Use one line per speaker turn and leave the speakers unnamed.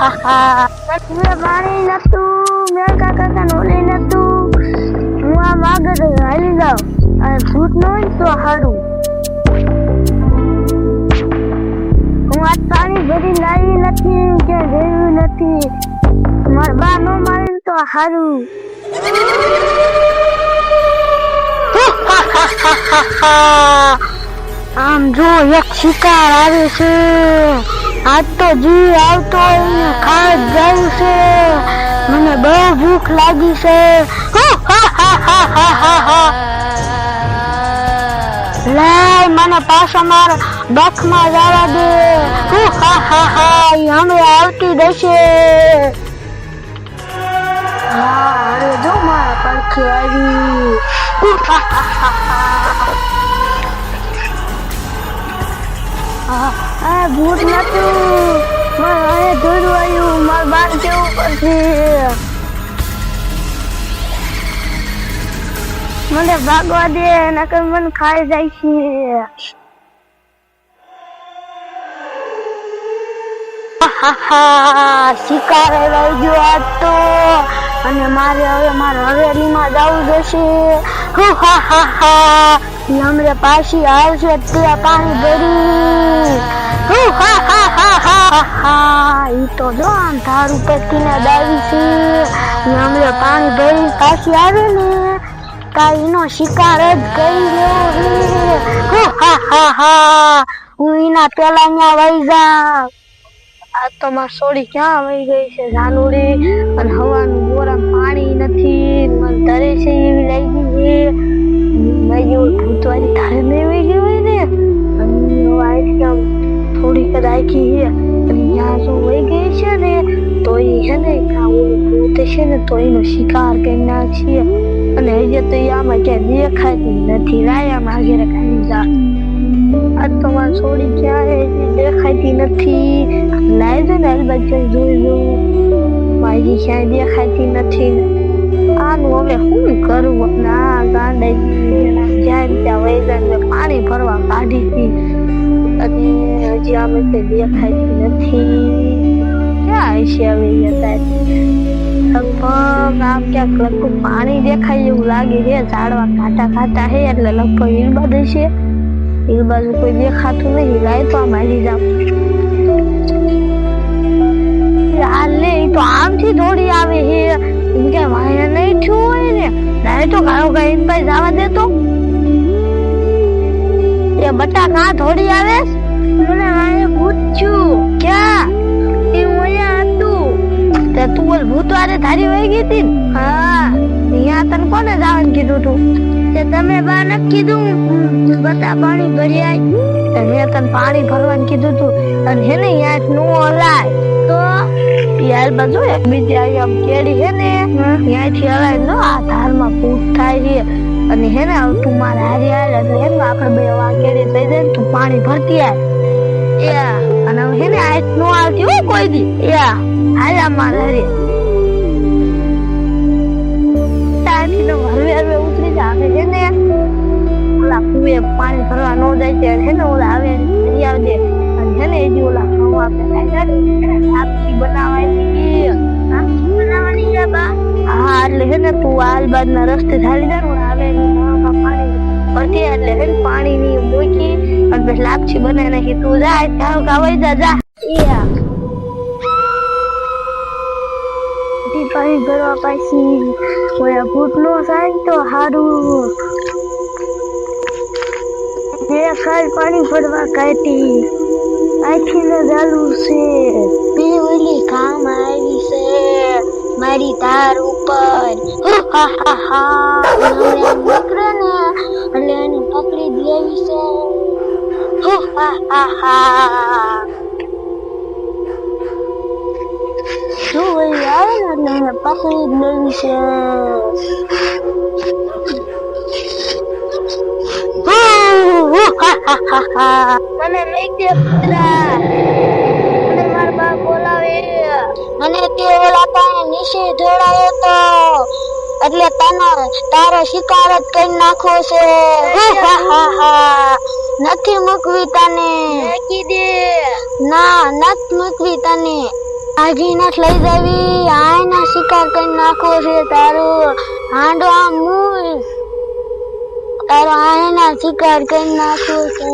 મેં પાણી નતું, મેં કાકા નોલે નતું. હું આ આગળ હાલી જાઉં અને ભૂત ન હોય તો હારું. હું આ પાણી ભરી લાવી નથી કે જોયું નથી. મારા બા નો મારે તો હારું. આમ જો એક શિકાર આવે છે. આજ તો જી આવતો એને ખાઈ જાય છે. મને બહુ ભૂખ લાગી છે. લાય મને પાછો મારા બખમાં જવા દે. હમણાં આવતી દેશે. અરે જો મારા પડખે આવી. આ ભૂત નતું, મારે ધોરું આવ્યું. મારે બાર જવું પડશે. મને ભાગવા દે, નકર મને ખાઈ જાય છે. શિકાર રહી ગયો આજ તો. અને મારે હવે મારા હવેલીમાં જવું જશે. હમણે પાછી આવશે ત્યાં પાણી ભરી. ઈ તો જો આમ ધાર ઉપર થી દાવી છે. હમણે પાણી ભરી પાછી આવે ને કાઈ નો શિકાર જ ગઈ. હું એના પેલા ત્યાં વહી જાઉં. આ તો મારી સોડી ક્યાં વહી ગઈ છે જાનુડી. અને હવાનું બોરા પાણી નથી. મને ધરે છે એવી લાગી છે. ભૂતવાળી તારે નહીં વહી ગઈ હોય ને. અને થોડીક જ આખી છે. અને ત્યાં જો વહી ગઈ છે ને તો એ છે ને ભૂત છે ને તો એનો શિકાર કરી નાખશે. અને હજી તો આમાં ક્યાં દેખાતી નથી. રાયામાં આગળ ખાઈ જા. આ તો મારી છોડી ક્યાં દેખાતી નથી. લાવી ને અલબત્ત જોઈ જોઉં. મારી ક્યાંય દેખાતી નથી. આનું હવે શું કરવું? ના ગાંડાઈ જ્યાં ત્યાં વહી જાય. પાણી ભરવા કાઢી હતી અને હજી આમે કઈ દેખાતી નથી. ક્યાં હશે હવે લગભગ આમ ક્યાંક લગભગ પાણી દેખાય એવું લાગે છે. ઝાડવા કાંટા કાંટા છે એટલે લગભગ ઈલબાદ હશે. એ બાજુ કોઈ દેખાતું નહીં. લાય તો આમ હાલી જાવ. હાલે તો આમથી દોડી આવે છે. એમ કે વાયા નહીં થયું હોય ને લાય તો ગાયો ગાઈ પાસે જવા દે તો. એ બટા કાં દોડી આવે? મને વાયા પૂછ્યું ક્યાં એ મોયા હતું તે તું બોલ ભૂત વારે ધારી વહી ગઈ હતી. હા અહીંયા તને કોને જવાનું કીધું તું? તે તમે બા ન કીધું બતા પાણી ભરી આવી. મેં તને પાણી ભરવાનું કીધું તું. અને હે ને યાદ નો હલાય તો યાર બાજુ એક બીજી આવી આમ કેડી હે ને ત્યાંથી હલાય નો આ ધારમાં ફૂટ થાય છે. અને હે ને તું મારા હારી હાલ એટલે હે ને આપણે બે વા કેડી થઈ જાય. તું પાણી ભરતી આય. અને હે ને આ નો આવતી હોય કોઈ દી. હાલ મારા હારી હરવે ઉતરી જાય છે ને. ઓલા કુએ પાણી ભરવા નો જાય છે ને ઓલા આવે દરિયા દે. અને છે ને એજી ઓલા ખાવા આપણે લાપસી બનાવવાની. બનાવવાની છે બા? હા એટલે છે ને તું આલબાદ ના રસ્તે ચાલી જાય ને આવે પાણી ભરતી એટલે છે ને પાણી ની મૂકી અને પછી લાપસી બનાવી નાખી. તું જાય કાવ કાવાઈ જા. પાણી ભરવા પાછી ઓલા ભૂત નો થાય તો હારું. બે ખાલ પાણી ભરવા કાઢી આખી ને ચાલુ છે. બે ઓલી કામ આવી છે મારી તાર ઉપર. નીકળે ને એટલે એને પકડી દેવી છે. શું વહી આવે ને એટલે એને પકડી જ લેવી છે. મને લઈ દે કૂતરા. મને મારા બા બોલાવે. મને તે ઓલા પાસે નીચે જોડાયો તો એટલે તારો શિકાર જ કરી નાખવો છે. નથી મૂકવી તને. ના નથી મૂકવી તને. આજી નથી લઈ જાવી, આયના શિકાર કરી નાખવો છે તારો હાંડો આમ મૂળ, તારો આયના શિકાર કરી નાખવો છે.